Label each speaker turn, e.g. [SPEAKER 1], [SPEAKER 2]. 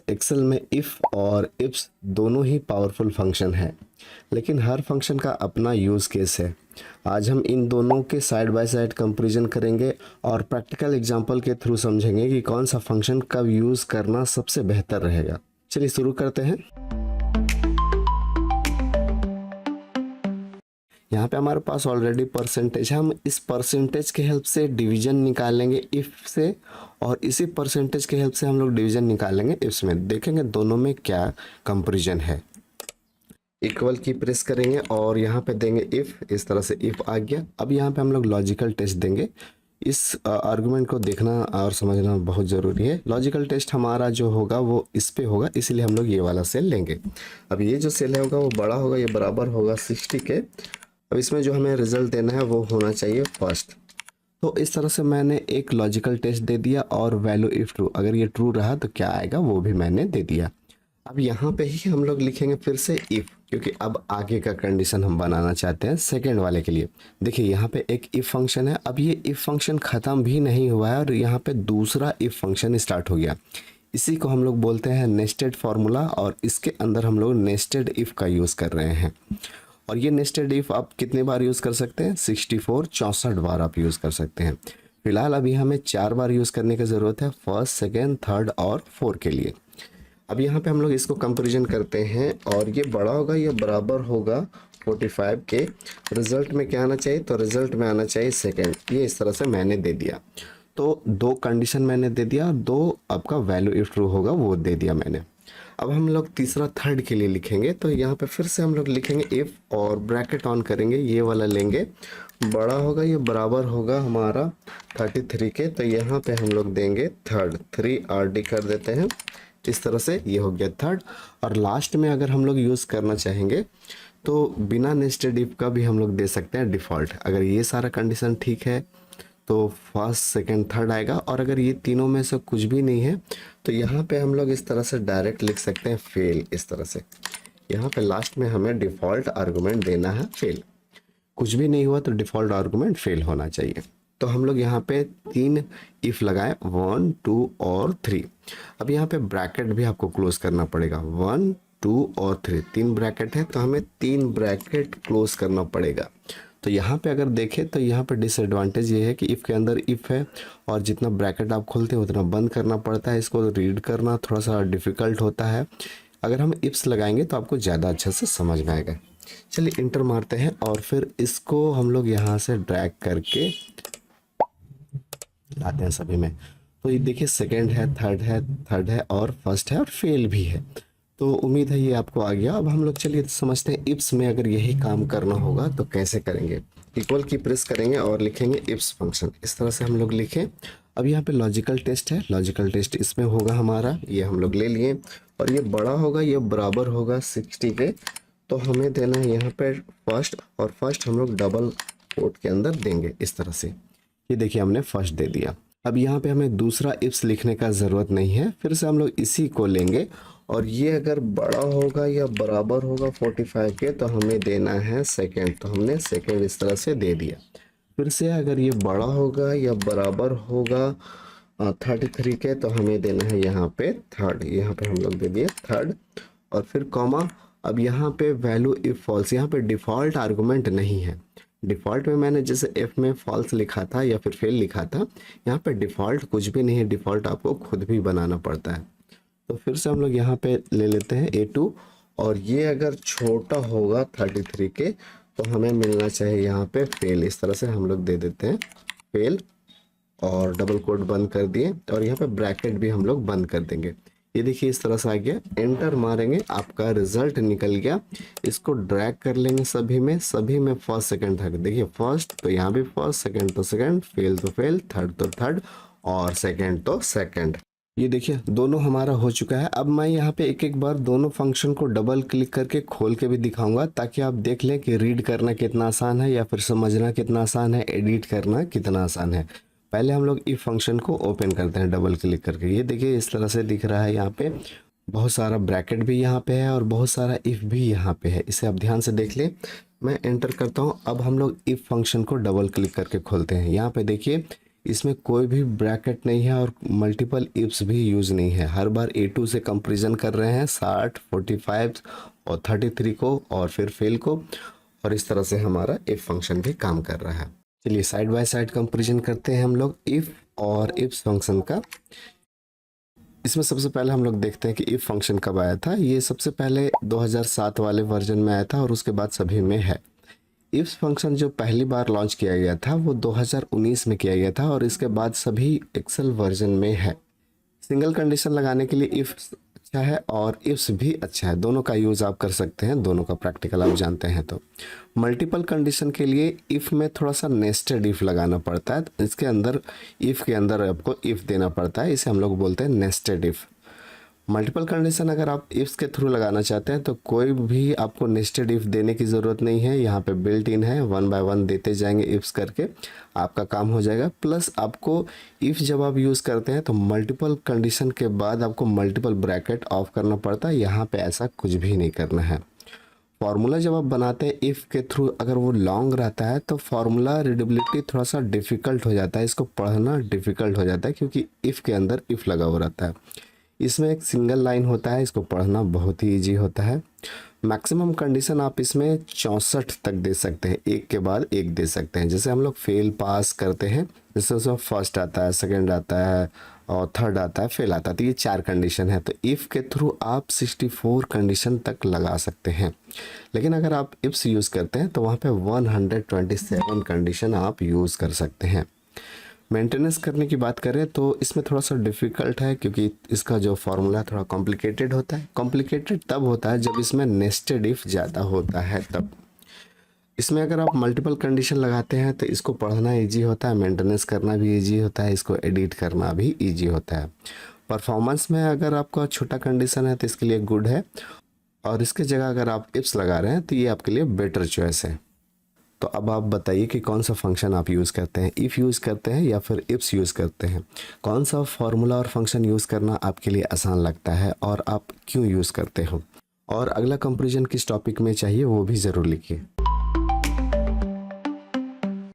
[SPEAKER 1] Excel में if और ifs दोनों ही पावरफुल फंक्शन है, लेकिन हर फंक्शन का अपना यूज़ केस है। आज हम इन दोनों के साइड बाय साइड कंपैरिजन करेंगे और प्रैक्टिकल एग्जांपल के थ्रू समझेंगे कि कौन सा फंक्शन कब यूज़ करना सबसे बेहतर रहेगा। चलिए शुरू करते हैं। यहाँ पे हमारे पास ऑलरेडी परसेंटेज है, हम इस परसेंटेज के हेल्प से डिवीजन निकालेंगे इफ से, और इसी परसेंटेज के हेल्प से हम लोग डिवीजन निकालेंगे इफ्स में। देखेंगे दोनों में क्या कंपैरिजन है। इक्वल की प्रेस करेंगे और यहाँ पे देंगे इफ, इस तरह से इफ आ गया। अब यहाँ पे हम लोग लॉजिकल टेस्ट देंगे। इस आर्गुमेंट को देखना और समझना बहुत ज़रूरी है। लॉजिकल टेस्ट हमारा जो होगा वो इस पे होगा, इसीलिए हम लोग ये वाला सेल लेंगे। अब ये जो सेल होगा वो बड़ा होगा, ये बराबर होगा 60 के। अब इसमें जो हमें रिजल्ट देना है वो होना चाहिए फर्स्ट। तो इस तरह से मैंने एक लॉजिकल टेस्ट दे दिया और वैल्यू इफ ट्रू, अगर ये ट्रू रहा तो क्या आएगा वो भी मैंने दे दिया। अब यहाँ पे ही हम लोग लिखेंगे फिर से इफ, क्योंकि अब आगे का कंडीशन हम बनाना चाहते हैं सेकंड वाले के लिए। देखिए यहाँ पे एक इफ फंक्शन है, अब ये इफ फंक्शन ख़त्म भी नहीं हुआ है और यहाँ पे दूसरा इफ फंक्शन स्टार्ट हो गया। इसी को हम लोग बोलते हैं नेस्टेड फार्मूला, और इसके अंदर हम लोग नेस्टेड इफ का यूज़ कर रहे हैं। और ये नेस्टेड इफ आप कितने बार यूज़ कर सकते हैं? 64 बार आप यूज़ कर सकते हैं। फिलहाल अभी हमें 4 बार यूज़ करने की ज़रूरत है, फर्स्ट, सेकेंड, थर्ड और 4 के लिए। अब यहाँ पे हम लोग इसको कंपैरिजन करते हैं और ये बड़ा होगा, ये बराबर होगा 45 के। रिजल्ट में क्या आना चाहिए? तो रिजल्ट में आना चाहिए सेकेंड। ये इस तरह से मैंने दे दिया। तो 2 कंडीशन मैंने दे दिया, 2 आपका वैल्यू इफ ट्रू होगा वो दे दिया मैंने। अब हम लोग तीसरा थर्ड के लिए लिखेंगे, तो यहाँ पे फिर से हम लोग लिखेंगे इफ़ और ब्रैकेट ऑन करेंगे, ये वाला लेंगे। बड़ा होगा, ये बराबर होगा हमारा 33 के, तो यहाँ पे हम लोग देंगे थर्ड, 3 RD कर देते हैं। इस तरह से ये हो गया थर्ड। और लास्ट में अगर हम लोग यूज़ करना चाहेंगे तो बिना नेस्टेड इफ का भी हम लोग दे सकते हैं डिफ़ॉल्ट। अगर ये सारा कंडीशन ठीक है तो फर्स्ट, सेकंड, थर्ड आएगा, और अगर ये तीनों में से कुछ भी नहीं है तो यहाँ पे हम लोग इस तरह से डायरेक्ट लिख सकते हैं फेल। इस तरह से यहाँ पे लास्ट में हमें डिफ़ॉल्ट आर्गुमेंट देना है फेल। कुछ भी नहीं हुआ तो डिफ़ॉल्ट आर्गुमेंट फेल होना चाहिए। तो हम लोग यहाँ पे 3 इफ़ लगाए, 1, 2 और 3। अब यहाँ पे ब्रैकेट भी आपको क्लोज करना पड़ेगा, 1, 2 और 3, 3 ब्रैकेट है तो हमें 3 ब्रैकेट क्लोज करना पड़ेगा। तो यहाँ पे अगर देखें तो यहाँ पे डिसएडवांटेज ये है कि इफ़ के अंदर इफ़ है और जितना ब्रैकेट आप खोलते हैं उतना बंद करना पड़ता है। इसको रीड करना थोड़ा सा डिफ़िकल्ट होता है। अगर हम इफ्स लगाएंगे तो आपको ज़्यादा अच्छा से समझ में आएगा। चलिए इंटर मारते हैं और फिर इसको हम लोग यहाँ से ड्रैग करके लाते हैं सभी में। तो ये देखिए सेकेंड है, थर्ड है और फर्स्ट है और फेल भी है। तो उम्मीद है ये आपको आ गया। अब हम लोग चलिए समझते हैं इफ्स में अगर यही काम करना होगा तो कैसे करेंगे। इक्वल की प्रेस करेंगे और लिखेंगे इफ्स फंक्शन, इस तरह से हम लोग लिखें। अब यहाँ पे लॉजिकल टेस्ट है, लॉजिकल टेस्ट इसमें होगा हमारा, ये हम लोग ले लिए। और ये बड़ा होगा, ये बराबर होगा 60 के, तो हमें देना है यहाँ पे फर्स्ट, और फर्स्ट हम लोग डबल कोट के अंदर देंगे इस तरह से। ये देखिए हमने फर्स्ट दे दिया। अब यहाँ पे हमें दूसरा इफ्स लिखने का ज़रूरत नहीं है, फिर से हम लोग इसी को लेंगे और ये अगर बड़ा होगा या बराबर होगा 45 के तो हमें देना है सेकेंड, तो हमने सेकेंड इस तरह से दे दिया। फिर से अगर ये बड़ा होगा या बराबर होगा 33 के तो हमें देना है यहाँ पे थर्ड, यहाँ पे हम लोग दे दिए थर्ड और फिर कॉमा। अब यहाँ पे वैल्यू इफ फॉल्स, यहाँ पे डिफ़ॉल्ट आर्गुमेंट नहीं है। डिफ़ॉल्ट में मैंने जैसे एफ में फॉल्स लिखा था या फिर फेल लिखा था, यहाँ पे डिफ़ॉल्ट कुछ भी नहीं है, डिफ़ॉल्ट आपको खुद भी बनाना पड़ता है। तो फिर से हम लोग यहाँ पे ले लेते हैं A2, और ये अगर छोटा होगा 33 के तो हमें मिलना चाहिए यहाँ पे फेल। इस तरह से हम लोग दे देते हैं फेल और डबल कोट बंद कर दिए, और यहाँ पे ब्रैकेट भी हम लोग बंद कर देंगे। ये देखिए इस तरह से आ गया, एंटर मारेंगे, आपका रिजल्ट निकल गया। इसको ड्रैग कर लेंगे सभी में फर्स्ट सेकंड थर्ड। देखिए फर्स्ट तो यहाँ भी फर्स्ट, सेकंड तो सेकंड, फेल तो फेल, थर्ड तो थर्ड और सेकंड तो सेकंड। ये देखिए दोनों हमारा हो चुका है। अब मैं यहाँ पे एक एक बार दोनों फंक्शन को डबल क्लिक करके खोल के भी दिखाऊंगा, ताकि आप देख लें कि रीड करना कितना आसान है या फिर समझना कितना आसान है, एडिट करना कितना आसान है। पहले हम लोग इफ फंक्शन को ओपन करते हैं डबल क्लिक करके। ये देखिए इस तरह से दिख रहा है, यहाँ पे बहुत सारा ब्रैकेट भी यहाँ पे है और बहुत सारा इफ भी यहाँ पे है, इसे आप ध्यान से देख लें। मैं एंटर करता हूँ। अब हम लोग इफ फंक्शन को डबल क्लिक करके खोलते हैं। यहाँ पे देखिए इसमें कोई भी ब्रैकेट नहीं है और मल्टीपल इफ्स भी यूज़ नहीं है। हर बार A2 से कंपेरिजन कर रहे हैं 60, 45 और 33 को और फिर फेल को, और इस तरह से हमारा इफ फंक्शन भी काम कर रहा है। चलिए साइड बाय साइड कंपेरिजन करते हैं हम लोग इफ और इफ फंक्शन का। इसमें सबसे पहले हम लोग देखते हैं कि इफ फंक्शन कब आया था। ये सबसे पहले 2007 वाले वर्जन में आया था और उसके बाद सभी में है। इफ फंक्शन जो पहली बार लॉन्च किया गया था वो 2019 में किया गया था और इसके बाद सभी एक्सेल वर्जन में है। सिंगल कंडीशन लगाने के लिए इफ अच्छा है और इफ्स भी अच्छा है, दोनों का यूज़ आप कर सकते हैं, दोनों का प्रैक्टिकल आप जानते हैं। तो मल्टीपल कंडीशन के लिए इफ़ में थोड़ा सा नेस्टेड इफ़ लगाना पड़ता है। इसके अंदर इफ़ के अंदर आपको इफ़ देना पड़ता है, इसे हम लोग बोलते हैं नेस्टेड इफ़। मल्टीपल कंडीशन अगर आप इफ्स के थ्रू लगाना चाहते हैं तो कोई भी आपको नेस्टेड इफ देने की ज़रूरत नहीं है। यहाँ पे बिल्ट इन है, 1 बाय 1 देते जाएंगे इफ्स करके, आपका काम हो जाएगा। प्लस आपको इफ़ जब आप यूज़ करते हैं तो मल्टीपल कंडीशन के बाद आपको मल्टीपल ब्रैकेट ऑफ करना पड़ता है। यहाँ पे ऐसा कुछ भी नहीं करना है। फार्मूला जब आप बनाते हैं इफ़ के थ्रू, अगर वो लॉन्ग रहता है तो फार्मूला रीडेबिलिटी थोड़ा सा डिफ़िकल्ट हो जाता है, इसको पढ़ना डिफ़िकल्ट हो जाता है क्योंकि इफ़ के अंदर इफ़ लगा हुआ रहता है। इसमें एक सिंगल लाइन होता है, इसको पढ़ना बहुत ही इजी होता है। मैक्सिमम कंडीशन आप इसमें 64 तक दे सकते हैं, एक के बाद एक दे सकते हैं। जैसे हम लोग फेल पास करते हैं, जैसे उसमें फर्स्ट आता है, सेकंड आता है और थर्ड आता है, फेल आता है, तो ये 4 कंडीशन है। तो इफ़ के थ्रू आप 64 कंडीशन तक लगा सकते हैं। लेकिन अगर आप इफ्स यूज़ करते हैं तो वहाँ पे 127 कंडीशन आप यूज़ कर सकते हैं। मेंटेनेंस करने की बात करें तो इसमें थोड़ा सा डिफ़िकल्ट है क्योंकि इसका जो फार्मूला थोड़ा कॉम्प्लिकेटेड होता है। कॉम्प्लिकेटेड तब होता है जब इसमें नेस्टेड इफ़ ज़्यादा होता है तब। इसमें अगर आप मल्टीपल कंडीशन लगाते हैं तो इसको पढ़ना इजी होता है, मेंटेनेंस करना भी इजी होता है, इसको एडिट करना भी इजी होता है। परफॉर्मेंस में अगर आपका छोटा कंडीशन है तो इसके लिए गुड है, और इसके जगह अगर आप इफ्स लगा रहे हैं तो ये आपके लिए बेटर चॉइस है। तो अब आप बताइए कि कौन सा फंक्शन आप यूज़ करते हैं, इफ़ यूज़ करते हैं या फिर इफ्स यूज़ करते हैं। कौन सा फार्मूला और फंक्शन यूज़ करना आपके लिए आसान लगता है और आप क्यों यूज़ करते हो। और अगला कंपैरिजन किस टॉपिक में चाहिए वो भी ज़रूर लिखिए।